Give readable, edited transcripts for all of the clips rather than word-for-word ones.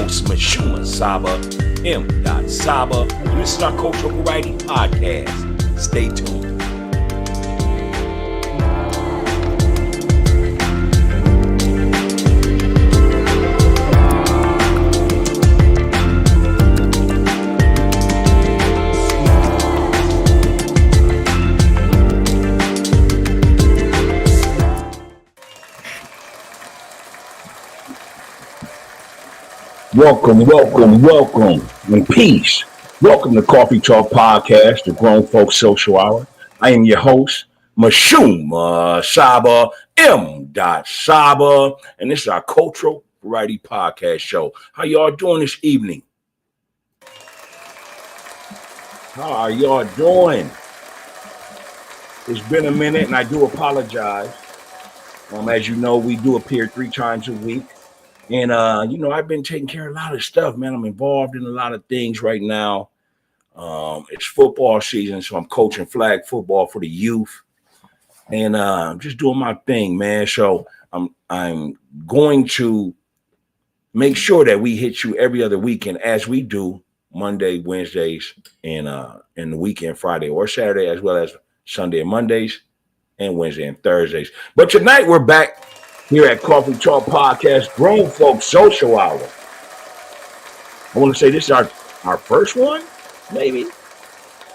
host, Mashuma Saba, M. Saba, and this is our Cultural Variety Podcast. Stay tuned. Welcome, and peace. Welcome to Coffee Talk Podcast, the Grown Folks Social Hour. I am your host, Mashuma Saba, M. Saba, and this is our Cultural Variety Podcast show. How y'all doing this evening? How are y'all doing? It's been a minute, and I do apologize. As you know, we do appear 3 times a week. And, I've been taking care of a lot of stuff, man. I'm involved in a lot of things right now. It's football season, so I'm coaching flag football for the youth. And I'm just doing my thing, man. So I'm going to make sure that we hit you every other weekend as we do Monday, Wednesdays, and the weekend, Friday or Saturday, as well as Sunday and Mondays and Wednesday and Thursdays. But tonight we're back here at Coffee Talk Podcast, Grown Folks Social Hour. I want to say this is our first one, maybe.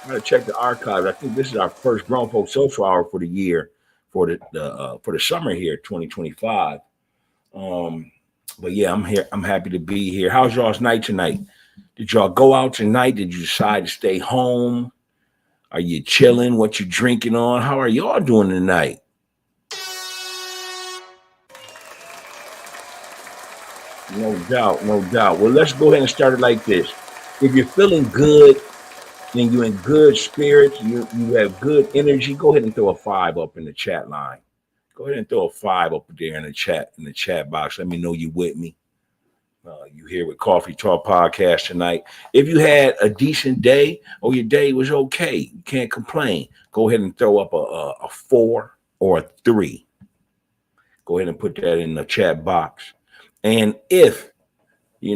I'm gonna check the archives. I think this is our first Grown Folks Social Hour for the year, for the summer here, 2025. But yeah, I'm here. I'm happy to be here. How's y'all's night tonight? Did y'all go out tonight? Did you decide to stay home? Are you chilling? What you drinking on? How are y'all doing tonight? No doubt. Well, let's go ahead and start it like this. If you're feeling good and you're in good spirits, you have good energy, go ahead and throw a 5 up in the chat line. Go ahead and throw a 5 up there in the chat box. Let me know you with me. You here with Coffee Talk Podcast tonight. If you had a decent day or your day was okay, you can't complain, go ahead and throw up a 4 or a 3. Go ahead and put that in the chat box. And if, you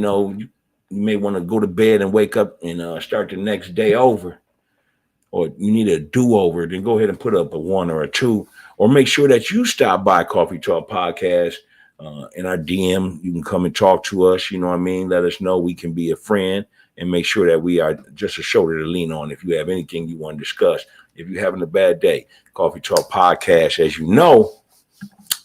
may want to go to bed and wake up and start the next day over, or you need a do-over, then go ahead and put up a 1 or a 2, or make sure that you stop by Coffee Talk Podcast in our DM. You can come and talk to us, you know what I mean? Let us know. We can be a friend and make sure that we are just a shoulder to lean on if you have anything you want to discuss. If you're having a bad day, Coffee Talk Podcast, as you know,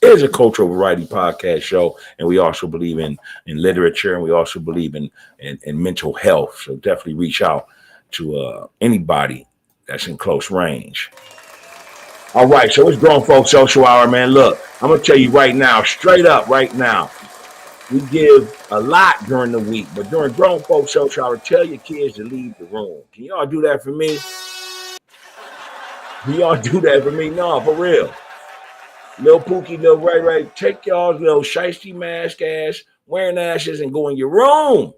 is a cultural variety podcast show, and we also believe in literature, and we also believe in mental health. So definitely reach out to anybody that's in close range. All right, so it's Grown Folks Social Hour, man. Look, I'm gonna tell you right now, straight up, right now, we give a lot during the week, but during Grown Folks Social Hour, tell your kids to leave the room. Can y'all do that for me? Can y'all do that for me? No, for real. Little Pookie, little Ray, take y'all's little shiesty mask ass, wearing ashes, and go in your room.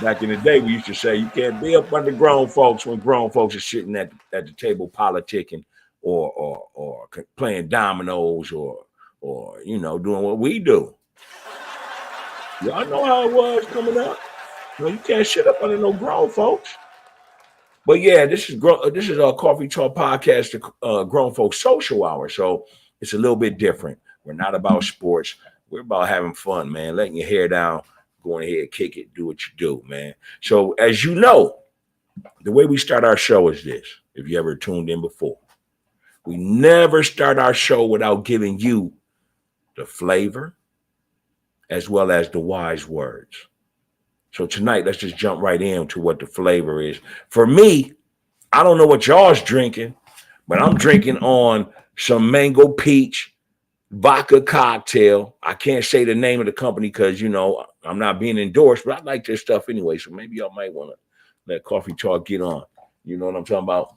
Back in the day, we used to say you can't be up under grown folks when grown folks are sitting at the table politicking or playing dominoes or doing what we do. Y'all know how it was coming up. You can't sit up under no grown folks. But yeah, this is a Coffee Talk Podcast, the Grown Folks Social Hour. So it's a little bit different. We're not about sports. We're about having fun, man. Letting your hair down, going ahead, kick it, do what you do, man. So as you know, the way we start our show is this. If you ever tuned in before, we never start our show without giving you the flavor as well as the wise words. So tonight, let's just jump right into what the flavor is. For me, I don't know what y'all's drinking, but I'm drinking on some mango peach vodka cocktail. I can't say the name of the company because, I'm not being endorsed, but I like this stuff anyway. So maybe y'all might want to let Coffee Talk get on. You know what I'm talking about?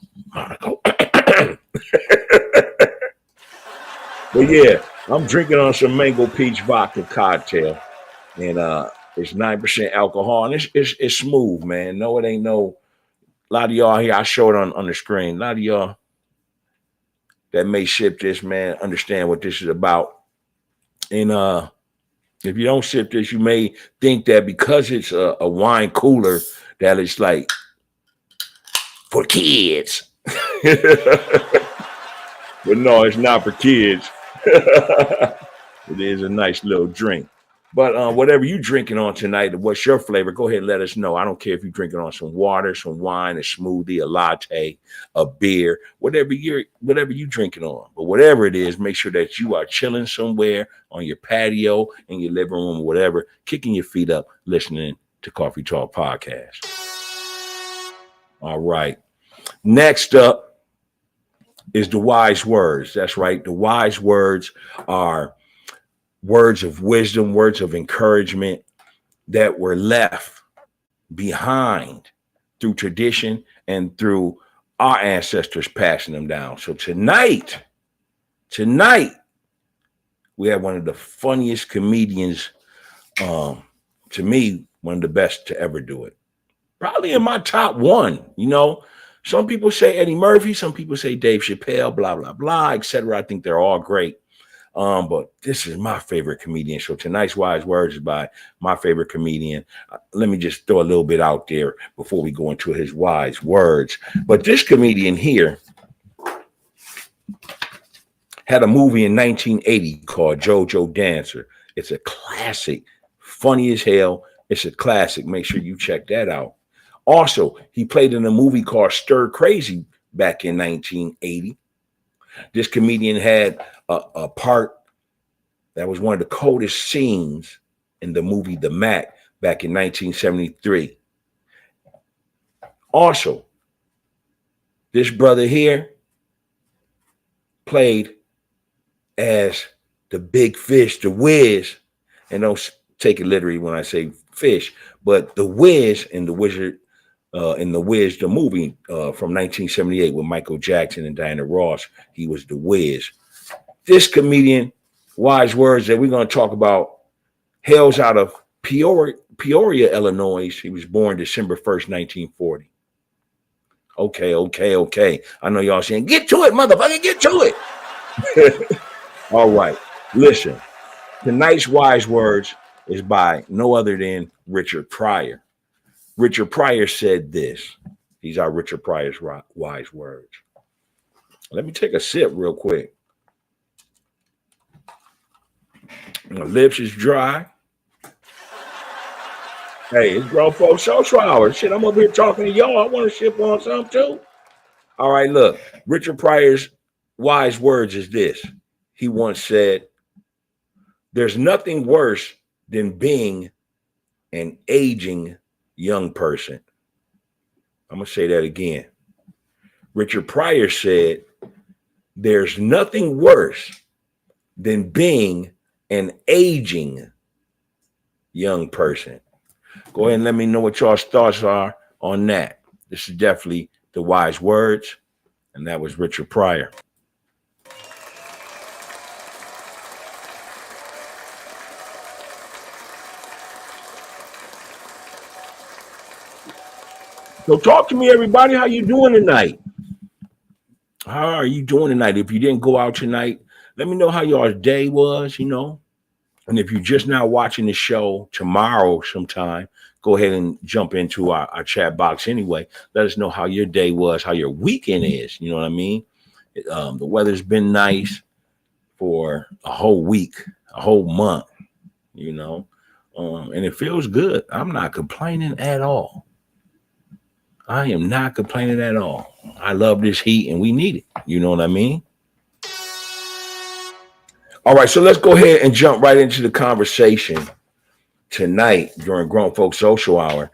But yeah, I'm drinking on some mango peach vodka cocktail. And it's 9% alcohol, and it's smooth, man. No, it ain't no. A lot of y'all here, I show it on the screen. A lot of y'all that may ship this, man, understand what this is about. And If you don't sip this, you may think that because it's a wine cooler that it's like for kids. But no, it's not for kids. It is a nice little drink. But whatever you drinking on tonight, what's your flavor? Go ahead and let us know. I don't care if you're drinking on some water, some wine, a smoothie, a latte, a beer, whatever you drinking on. But whatever it is, make sure that you are chilling somewhere on your patio, in your living room, whatever, kicking your feet up, listening to Coffee Talk Podcast. All right. Next up is the wise words. That's right. The wise words are words of wisdom, words of encouragement that were left behind through tradition and through our ancestors passing them down. So tonight, we have one of the funniest comedians, to me, one of the best to ever do it. Probably in my top one, Some people say Eddie Murphy, some people say Dave Chappelle, blah, blah, blah, etc. I think they're all great. But this is my favorite comedian. So tonight's wise words is by my favorite comedian. Let me just throw a little bit out there before we go into his wise words. But this comedian here had a movie in 1980 called JoJo Dancer. It's a classic, funny as hell. It's a classic. Make sure you check that out. Also, he played in a movie called Stir Crazy back in 1980. This comedian had a part that was one of the coldest scenes in the movie The Mac back in 1973. Also, this brother here played as the big fish, the Wiz, and don't take it literally when I say fish, but the Wiz in the Wizard, in the Wiz, the movie from 1978 with Michael Jackson and Diana Ross, he was the Wiz. This comedian, wise words that we're going to talk about, hails out of Peoria, Illinois. He was born December 1st, 1940. Okay. I know y'all saying, get to it, motherfucker, get to it. All right, listen. Tonight's wise words is by no other than Richard Pryor. Richard Pryor said this. These are Richard Pryor's wise words. Let me take a sip real quick. My lips is dry. Hey, it's Grown Folks Social Hour. Shit, I'm over here talking to y'all. I want to sip on something too. All right, look. Richard Pryor's wise words is this. He once said, there's nothing worse than being an aging young person. I'm going to say that again. Richard Pryor said, there's nothing worse than being an aging young person. Go ahead and let me know what y'all's thoughts are on that. This is definitely the wise words, and that was Richard Pryor. So talk to me, everybody. How you doing tonight? How are you doing tonight? If you didn't go out tonight, let me know how your day was, And if you're just now watching the show tomorrow sometime, go ahead and jump into our chat box anyway. Let us know how your day was, how your weekend is. You know what I mean? The weather's been nice for a whole week, a whole month, and it feels good. I'm not complaining at all. I am not complaining at all. I love this heat and we need it. You know what I mean? All right, so let's go ahead and jump right into the conversation tonight during Grown Folks Social Hour.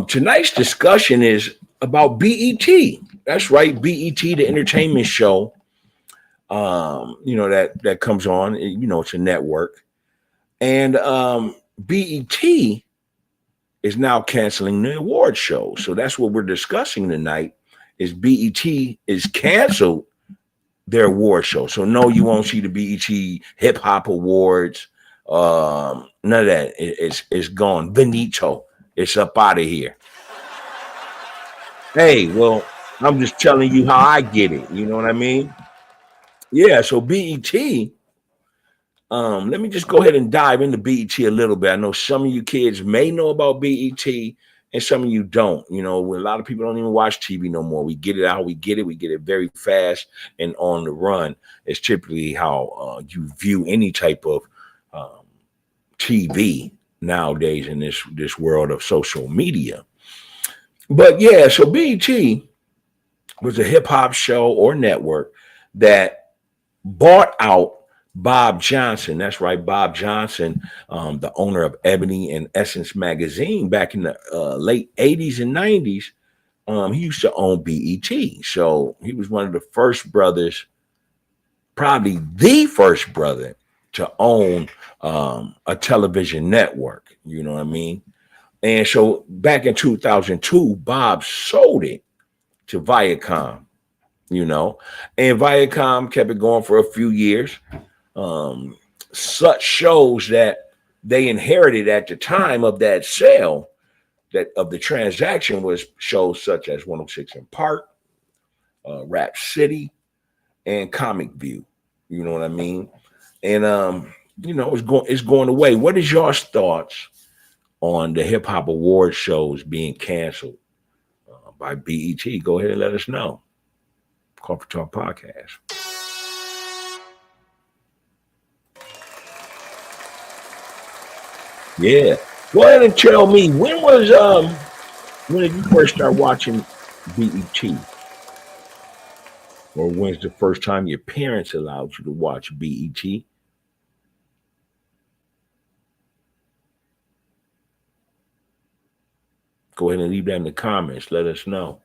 Tonight's discussion is about B.E.T. That's right, B.E.T, the entertainment show, that comes on. It's a network. And B.E.T is now canceling the award show. So that's what we're discussing tonight, is B.E.T is canceled their award show. So no, you won't see the B.E.T Hip Hop Awards. None of that. It's gone. Benito. It's up out of here. Hey, well, I'm just telling you how I get it. You know what I mean? Yeah, so B.E.T Let me just go ahead and dive into BET a little bit. I know some of you kids may know about BET and some of you don't. You know, a lot of people don't even watch TV no more. We get it how we get it. We get it very fast and on the run. It's typically how you view any type of um, TV nowadays in this world of social media. But yeah, so BET was a hip hop show or network that bought out Bob Johnson. That's right, Bob Johnson, the owner of Ebony and Essence magazine back in the late 80s and 90s. He used to own BET. So he was one of the first brothers, probably the first brother to own a television network. You know what I mean? And so back in 2002, Bob sold it to Viacom, you know, and Viacom kept it going for a few years. Such shows that they inherited at the time of that sale, that of the transaction, was shows such as 106 in Park, Rap City, and Comic View. You know what I mean? And you know, it's going away. What is y'all's thoughts on the hip hop award shows being canceled by BET? Go ahead and let us know. Coffee Talk Podcast. Yeah. Go ahead and tell me, when did you first start watching BET? Or when's the first time your parents allowed you to watch BET? Go ahead and leave that in the comments. Let us know.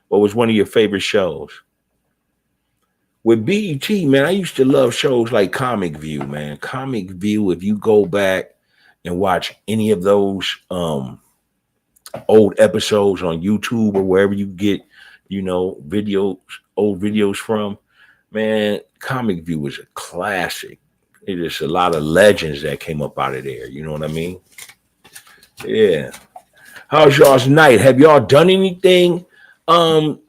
What was one of your favorite shows? With BET, man, I used to love shows like Comic View, man. Comic View, if you go back and watch any of those old episodes on YouTube or wherever you get, you know, videos, old videos from, man, Comic View was a classic. It is a lot of legends that came up out of there. You know what I mean? Yeah. How's y'all's night? Have y'all done anything um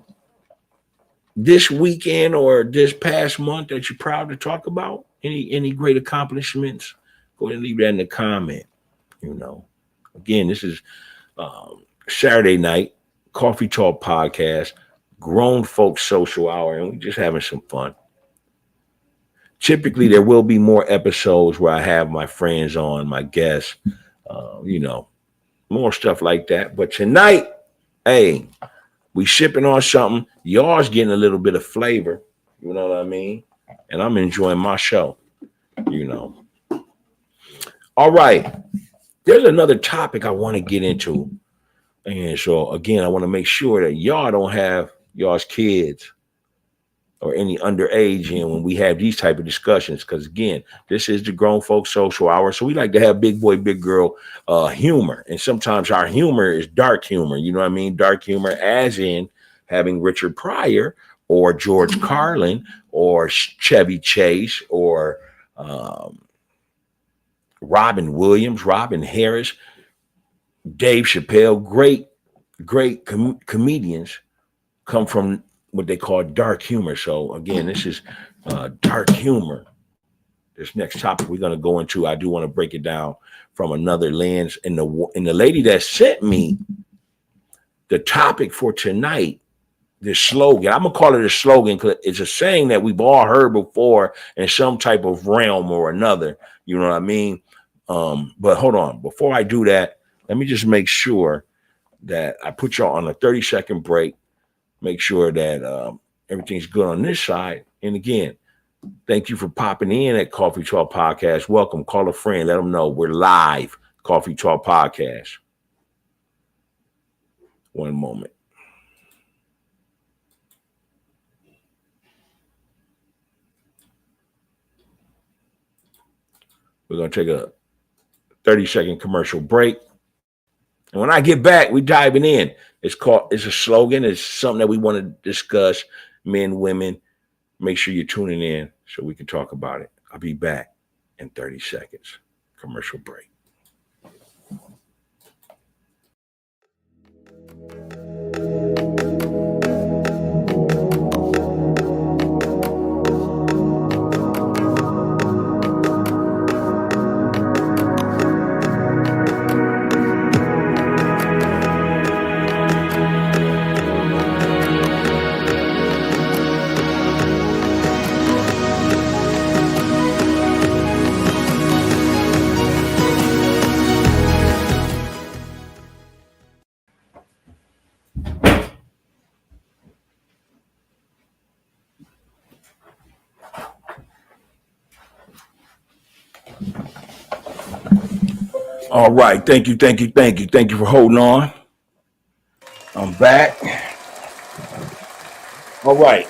this weekend or this past month that you're proud to talk about? Any great accomplishments? Go ahead and leave that in the comment. You know, again, this is Saturday night coffee talk podcast, grown folks social hour, and we're just having some fun. Typically, there will be more episodes where I have my friends on, my guests, you know, more stuff like that. But tonight, hey, we shipping on something. Y'all's getting a little bit of flavor. You know what I mean? And I'm enjoying my show, you know. All right. There's another topic I want to get into. And so, again, I want to make sure that y'all don't have y'all's kids or any underage in when we have these type of discussions. Because, again, this is the grown folks social hour. So we like to have big boy, big girl humor. And sometimes our humor is dark humor. You know what I mean? Dark humor as in having Richard Pryor or George Carlin or Chevy Chase or Robin Williams, Robin Harris, Dave Chappelle, great comedians come from what they call dark humor. So again, this is dark humor. This next topic we're going to go into, I do want to break it down from another lens. And the lady that sent me the topic for tonight, the slogan, I'm gonna call it a slogan because it's a saying that we've all heard before in some type of realm or another. You know what I mean? But hold on, before I do that, let me just make sure that I put y'all on a 30-second break. Make sure that everything's good on this side. And again, thank you for popping in at Coffee Talk Podcast. Welcome. Call a friend. Let them know we're live. Coffee Talk Podcast. One moment. We're going to take a 30-second commercial break. And when I get back, we diving in. It's a slogan. It's something that we want to discuss, men, women. Make sure you're tuning in so we can talk about it. I'll be back in 30 seconds. Commercial break. All right. Thank you. Thank you. Thank you. Thank you for holding on. I'm back. All right.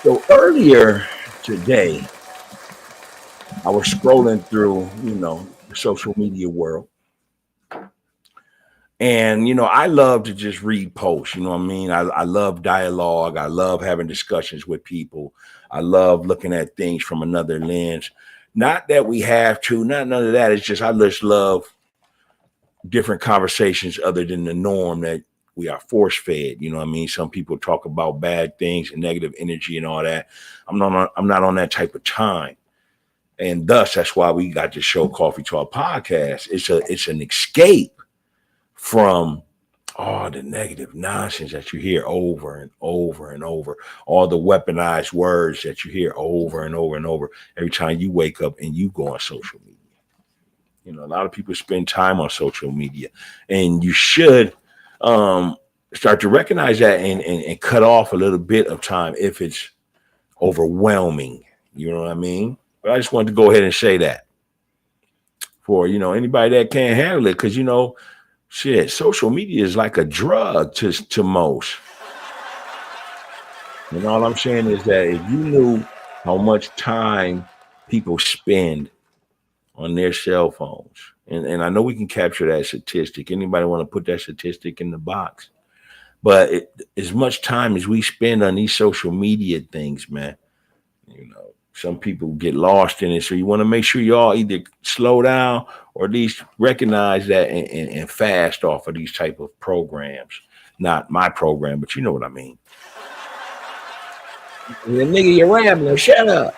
So earlier today, I was scrolling through, the social media world. And, I love to just read posts. You know what I mean? I love dialogue. I love having discussions with people. I love looking at things from another lens. Not that we have to, not none of that. It's just I just love different conversations other than the norm that we are force fed. You know what I mean? Some people talk about bad things and negative energy and all that. I'm not on that type of time. And thus that's why we got this show Coffee Talk Podcast. It's an escape from all the negative nonsense that you hear over and over and over, all the weaponized words that you hear over and over and over every time you wake up and you go on social media. A lot of people spend time on social media, and you should start to recognize that and cut off a little bit of time if it's overwhelming. You know what I mean? But I just wanted to go ahead and say that for, anybody that can't handle it, because, shit, social media is like a drug to most. And all I'm saying is that if you knew how much time people spend on their cell phones, and I know we can capture that statistic. Anybody want to put that statistic in the box? But as much time as we spend on these social media things, man, some people get lost in it. So you want to make sure y'all either slow down or at least recognize that and fast off of these type of programs. Not my program, but you know what I mean. The nigga, you're rambling. Shut up.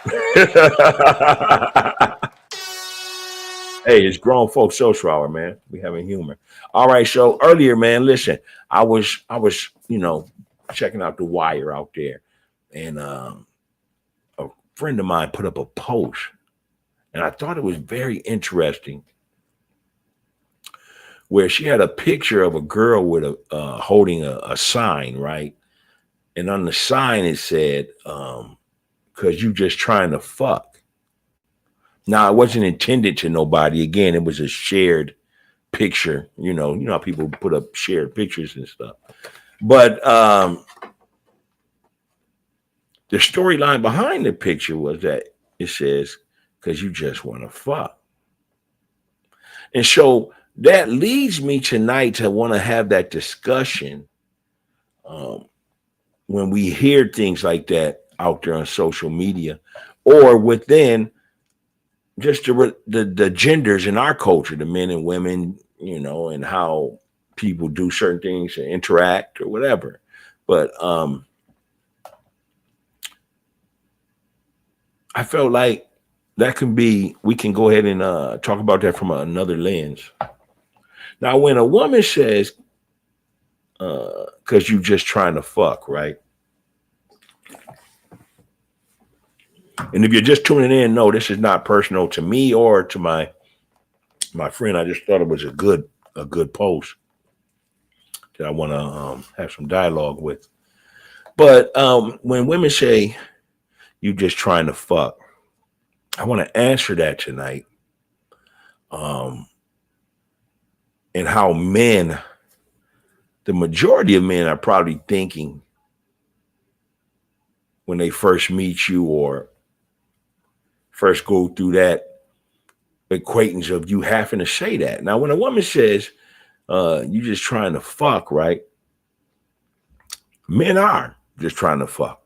Hey, it's grown folks social hour, man. We having humor. All right. So earlier, man, listen, I was, checking out the wire out there, and a friend of mine put up a post, and I thought it was very interesting, where she had a picture of a girl with holding a sign, right? And on the sign it said, "Cause you just trying to fuck." Now it wasn't intended to nobody. Again, it was a shared picture. You know how people put up shared pictures and stuff. But the storyline behind the picture was that it says, "Cause you just want to fuck." And so that leads me tonight to want to have that discussion. When we hear things like that out there on social media, or within just the genders in our culture, the men and women, and how people do certain things and interact or whatever. But I felt like we can go ahead and talk about that from another lens. Now, when a woman says, "Cause you just trying to fuck," right? And if you're just tuning in, no, this is not personal to me or to my friend. I just thought it was a good post that I want to have some dialogue with. But when women say you just trying to fuck, I want to answer that tonight. And how men, the majority of men, are probably thinking when they first meet you or first go through that acquaintance of you having to say that. Now, when a woman says you just trying to fuck, right? Men are just trying to fuck.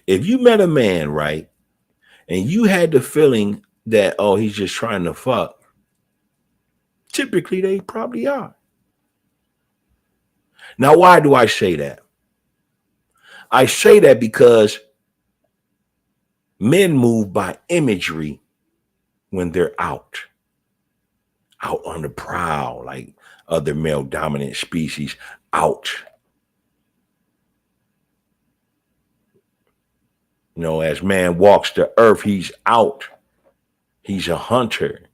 If you met a man, right, and you had the feeling that, oh, he's just trying to fuck, typically they probably are. Now, why do I say that? I say that because men move by imagery when they're out on the prowl, like other male dominant species, out. As man walks the earth, he's out. He's a hunter.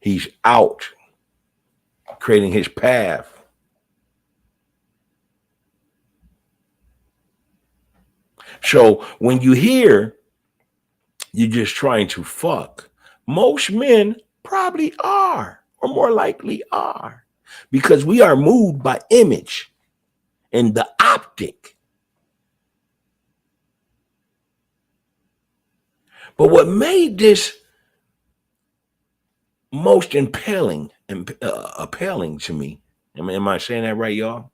He's out creating his path. So when you hear you're just trying to fuck, Most men probably are, or more likely are, because we are moved by image and the optic. But what made this most appealing to me, am I saying that right, y'all?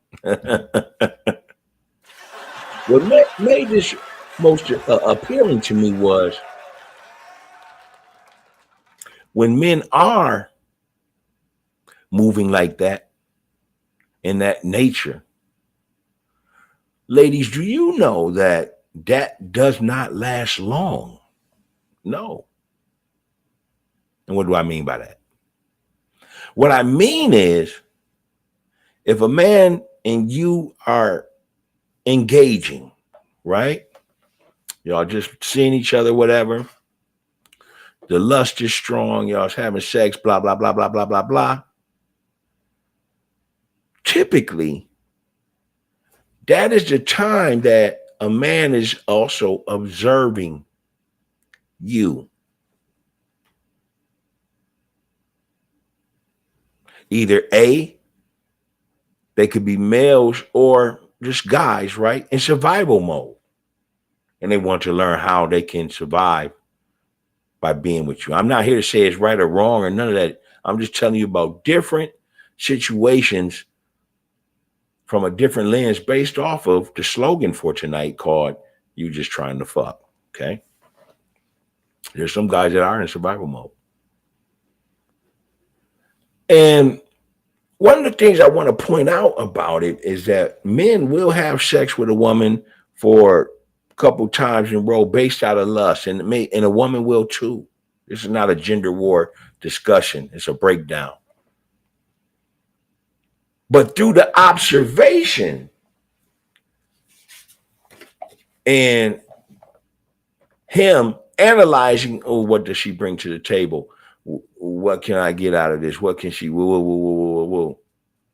What made this most appealing to me was when men are moving like that in that nature. Ladies, do you know that that does not last long? No. And what do I mean by that? What I mean is, if a man and you are engaging, right? Y'all just seeing each other, whatever. The lust is strong. Y'all's having sex, blah, blah, blah, blah, blah, blah, blah. Typically, that is the time that a man is also observing you. Either A, they could be males or just guys, right? In survival mode. And they want to learn how they can survive by being with you. I'm not here to say it's right or wrong or none of that. I'm just telling you about different situations from a different lens based off of the slogan for tonight called "You Just Trying to Fuck." Okay. There's some guys that are in survival mode. And one of the things I want to point out about it is that men will have sex with a woman for a couple times in a row based out of lust, and a woman will too. This is not a gender war discussion. It's a breakdown. But through the observation and him analyzing, oh, what does she bring to the table? What can I get out of this? What can she, woo,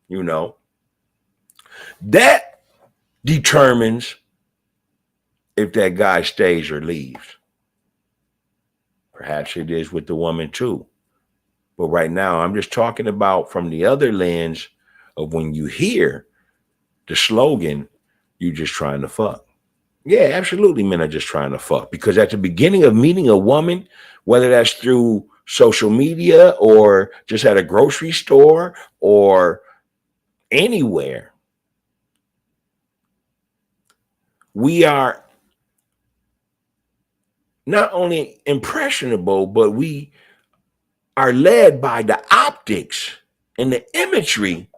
you know? That determines if that guy stays or leaves. Perhaps it is with the woman too. But right now, I'm just talking about from the other lens of when you hear the slogan, "You just trying to fuck." Yeah, absolutely. Men are just trying to fuck, because at the beginning of meeting a woman, whether that's through social media or just at a grocery store or anywhere, we are not only impressionable, but we are led by the optics and the imagery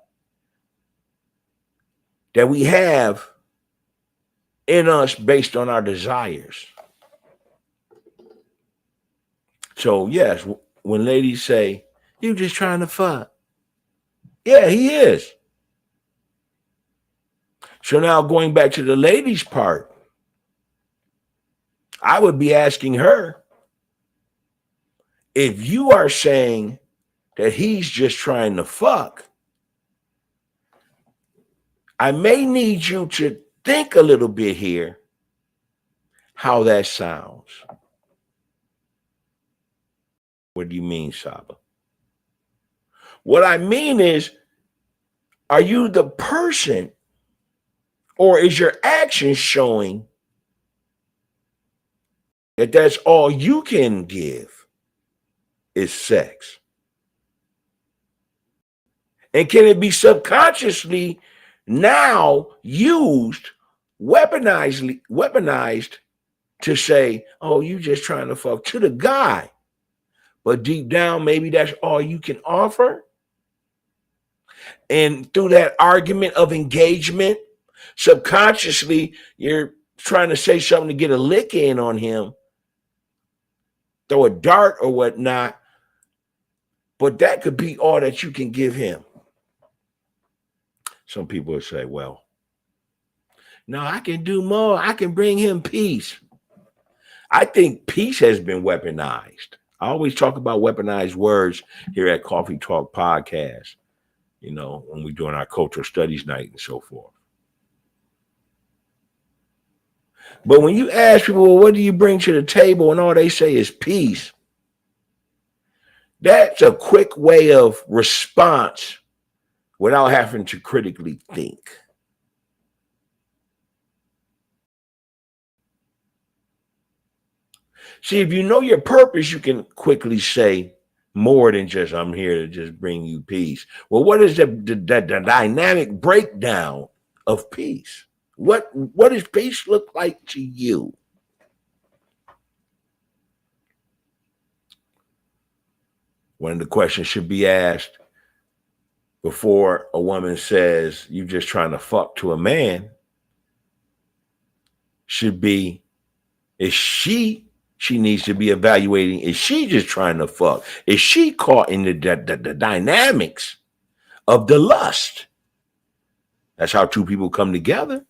that we have in us based on our desires. So yes, when ladies say, "You just trying to fuck," yeah, he is. So now going back to the ladies part, I would be asking her, if you are saying that he's just trying to fuck, I may need you to think a little bit here how that sounds. What do you mean, Saba? What I mean is, are you the person, or is your action showing that that's all you can give is sex? And can it be subconsciously now used, weaponized to say, "Oh, you just trying to fuck," to the guy, but deep down, maybe that's all you can offer? And through that argument of engagement, subconsciously, you're trying to say something to get a lick in on him, throw a dart or whatnot, but that could be all that you can give him. Some people would say, well, no, I can do more. I can bring him peace. I think peace has been weaponized. I always talk about weaponized words here at Coffee Talk Podcast, you know, when we're doing our cultural studies night and so forth. But when you ask people, well, what do you bring to the table? And all they say is peace. That's a quick way of response without having to critically think. See, if you know your purpose, you can quickly say more than just, I'm here to just bring you peace. Well, what is the dynamic breakdown of peace? What does peace look like to you? One of the questions should be asked before a woman says you just trying to fuck to a man should be, is she needs to be evaluating, is she just trying to fuck? Is she caught in the dynamics of the lust? That's how two people come together.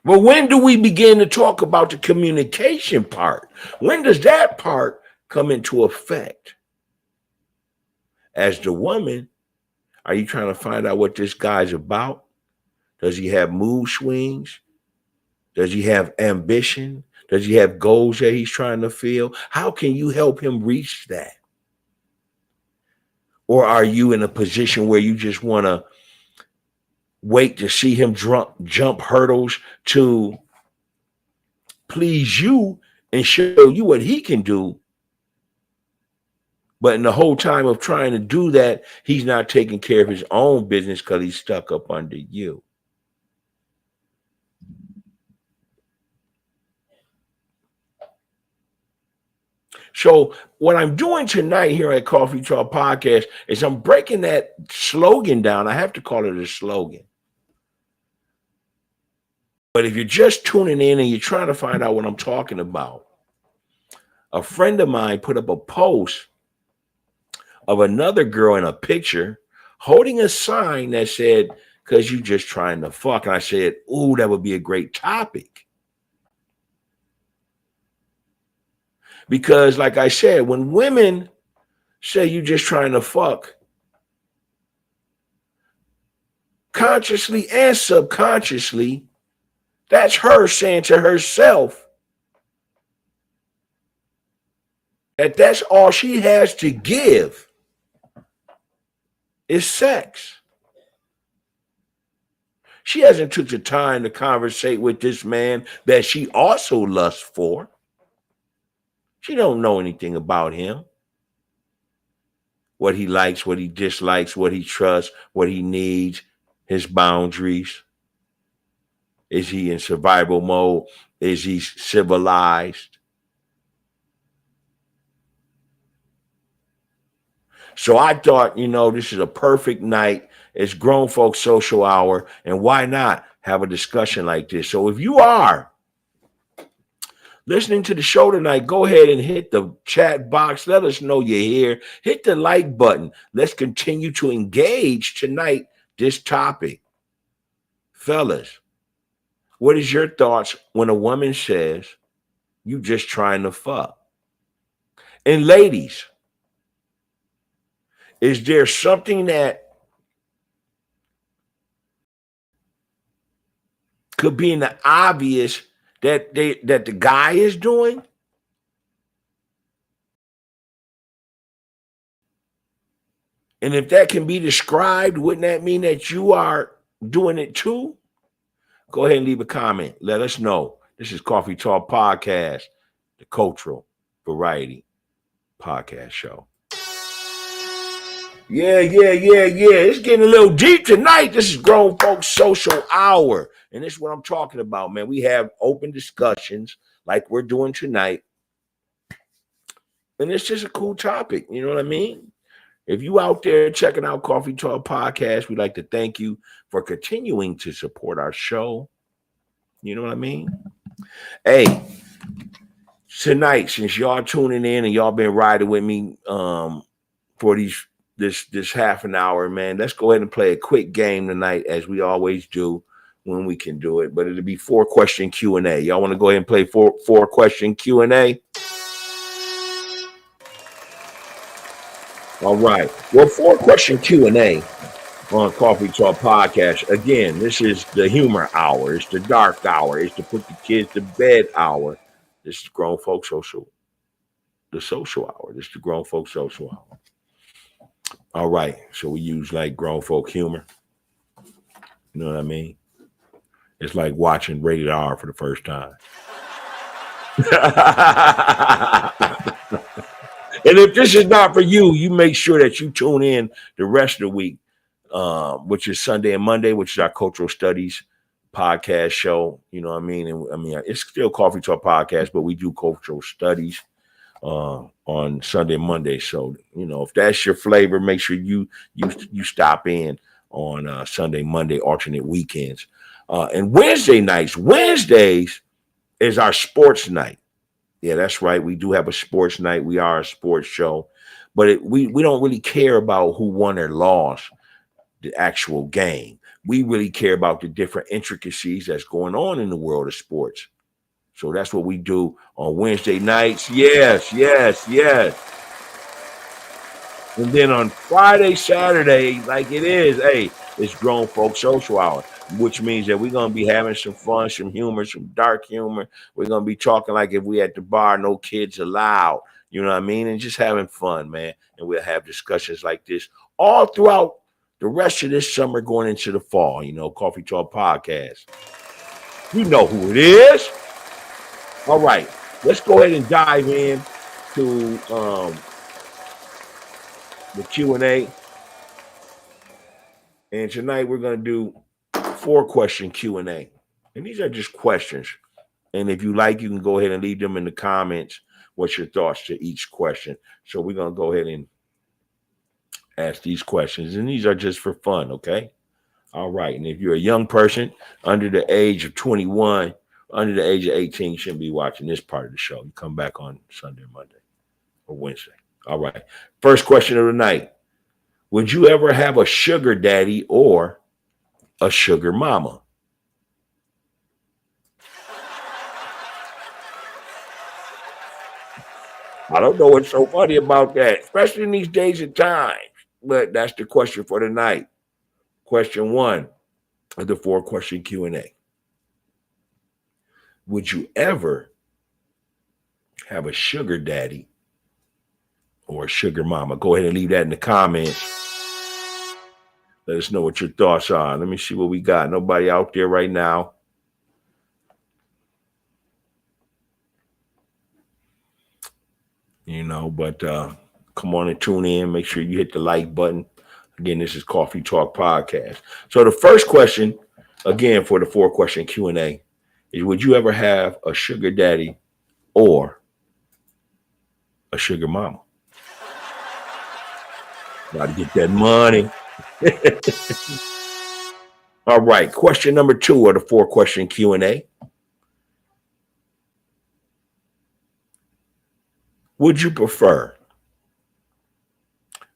But when do we begin to talk about the communication part? When does that part come into effect? As the woman, are you trying to find out what this guy's about? Does he have mood swings? Does he have ambition? Does he have goals that he's trying to fill? How can you help him reach that? Or are you in a position where you just want to wait to see him jump hurdles to please you and show you what he can do? But in the whole time of trying to do that, he's not taking care of his own business because he's stuck up under you. So what I'm doing tonight here at Coffee Talk Podcast is I'm breaking that slogan down. I have to call it a slogan. But if you're just tuning in and you're trying to find out what I'm talking about, a friend of mine put up a post of another girl in a picture holding a sign that said, because you just trying to fuck. And I said, ooh, that would be a great topic. Because like I said, when women say you just trying to fuck, consciously and subconsciously, that's her saying to herself that that's all she has to give is sex. She hasn't took the time to conversate with this man that she also lusts for. She don't know anything about him. What he likes, what he dislikes, what he trusts, what he needs, his boundaries. Is he in survival mode? Is he civilized? So I thought, this is a perfect night. It's Grown Folks Social Hour. And why not have a discussion like this? So if you are listening to the show tonight, go ahead and hit the chat box. Let us know you're here. Hit the like button. Let's continue to engage tonight this topic. Fellas, what is your thoughts when a woman says you just trying to fuck? And ladies, is there something that could be in the obvious that the guy is doing? And if that can be described, wouldn't that mean that you are doing it too? Go ahead and leave a comment. Let us know. This is Coffee Talk Podcast, the cultural variety podcast show. Yeah. It's getting a little deep tonight. This is Grown Folks Social Hour. And this is what I'm talking about, man. We have open discussions like we're doing tonight. And it's just a cool topic. You know what I mean? If you out there checking out Coffee Talk Podcast, we'd like to thank you for continuing to support our show. You know what I mean? Hey, tonight, since y'all tuning in and y'all been riding with me for this half an hour, man, let's go ahead and play a quick game tonight, as we always do when we can do it. But it'll be 4-question Q&A. Y'all want to go ahead and play 4-question Q&A? All right. Well, 4-question Q&A on Coffee Talk Podcast. Again, this is the humor hour. It's the dark hour. It's to put the kids to bed hour. This is Grown Folks Social the social hour. This is the grown folk social hour. All right. So we use like grown folk humor. You know what I mean? It's like watching Rated R for the first time. And if this is not for you, you make sure that you tune in the rest of the week, which is Sunday and Monday, which is our cultural studies podcast show. You know what I mean? And I mean, it's still Coffee Talk Podcast, but we do cultural studies on Sunday and Monday. So, you know, if that's your flavor, make sure you stop in on Sunday, Monday, alternate weekends. And Wednesdays is our sports night. Yeah, that's right. We do have a sports night. We are a sports show, but we don't really care about who won or lost the actual game. We really care about the different intricacies that's going on in the world of sports. So that's what we do on Wednesday nights. Yes. And then on Friday, Saturday, like it is, hey, it's grown folk social hour, which means that we're going to be having some fun, some humor, some dark humor. We're going to be talking like if we at the bar, no kids allowed, you know what I mean? And just having fun, man. And we'll have discussions like this all throughout the rest of this summer going into the fall, you know, Coffee Talk Podcast. You know who it is. All right, let's go ahead and dive in to the Q&A. And tonight we're going to do 4-question Q&A. And these are just questions. And if you like, you can go ahead and leave them in the comments. What's your thoughts to each question? So we're going to go ahead and ask these questions. And these are just for fun, okay? All right. And if you're a young person under the age of 21, under the age of 18, you shouldn't be watching this part of the show. You come back on Sunday, Monday, or Wednesday. All right. First question of the night. Would you ever have a sugar daddy or a sugar mama? I don't know what's so funny about that, especially in these days and times. But that's the question for tonight. Question 1 of the 4-question Q&A. Would you ever have a sugar daddy or a sugar mama? Go ahead and leave that in the comments. Let us know what your thoughts are. Let me see what we got. Nobody out there right now. You know, but come on and tune in. Make sure you hit the like button. Again, this is Coffee Talk Podcast. So the first question, again, for the 4-question Q&A is, would you ever have a sugar daddy or a sugar mama? Got to get that money. All right. Question number 2 of the 4-question Q&A. Would you prefer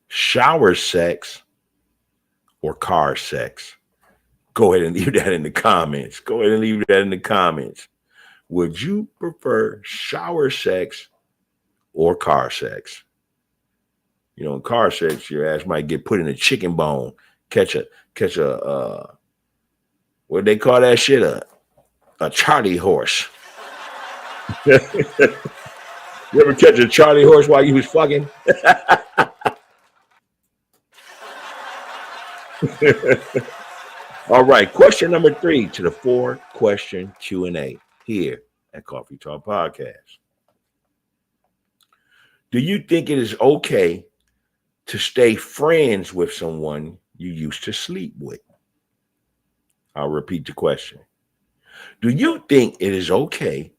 shower sex or car sex? Go ahead and leave that in the comments. Would you prefer shower sex or car sex? You know, in car sex, your ass might get put in a chicken bone, catch a what they call that shit, a Charlie horse. You ever catch a Charlie horse while you was fucking? All right, question number 3 to the 4-question Q&A here at Coffee Talk Podcast. Do you think it is okay to stay friends with someone you used to sleep with? I'll repeat the question. Do you think it is okay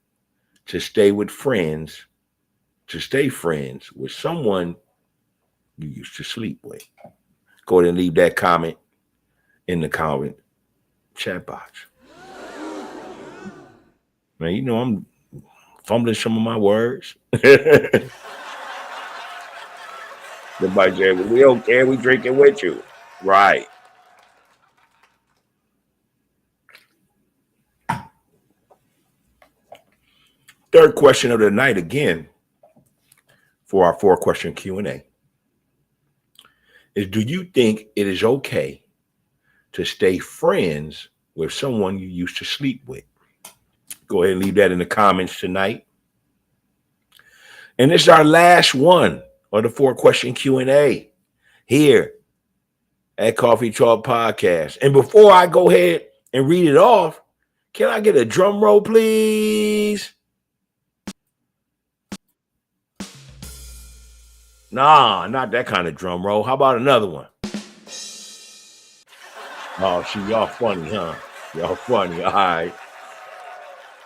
to stay friends with someone you used to sleep with? Go ahead and leave that comment in the comment chat box. Man, you know I'm fumbling some of my words. Everybody say, well, we don't care, we drinking with you. Right. Third question of the night again for our 4-question Q&A is, do you think it is okay to stay friends with someone you used to sleep with? Go ahead and leave that in the comments tonight. And this is our last one of the 4-question Q&A here at Coffee Talk Podcast. And before I go ahead and read it off, can I get a drum roll, please? Nah, not that kind of drum roll. How about another one? Oh, y'all funny, huh? Y'all funny. All right.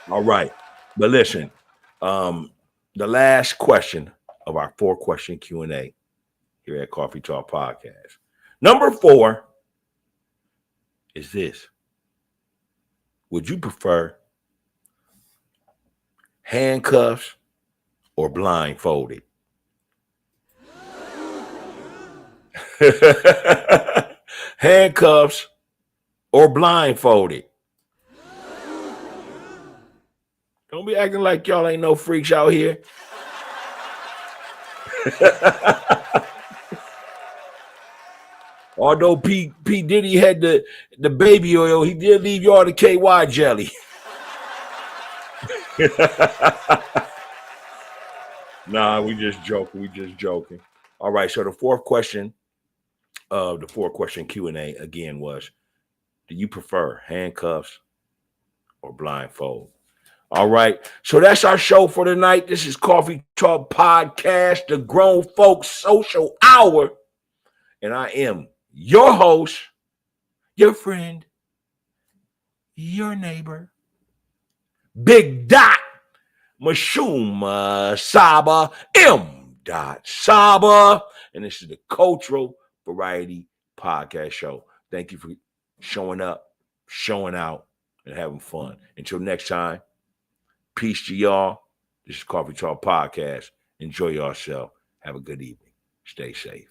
All right. But listen, the last question of our 4-question Q&A here at Coffee Talk Podcast. Number 4 is this. Would you prefer handcuffs or blindfolded? Handcuffs or blindfolded? Don't be acting like y'all ain't no freaks out here. Although P. Diddy had the baby oil, he did leave y'all the KY jelly. Nah, we just joking. All right, so the 4th question of the 4-question Q&A again was, do you prefer handcuffs or blindfold? All right, so that's our show for tonight. This is Coffee Talk Podcast, the Grown Folks Social Hour. And I am your host, your friend, your neighbor, Big Dot Mashuma Saba M. Saba. And this is the Cultural Variety Podcast Show. Thank you for showing up, showing out, and having fun. Until next time, peace to y'all. This is Coffee Talk Podcast. Enjoy yourself. Have a good evening. Stay safe.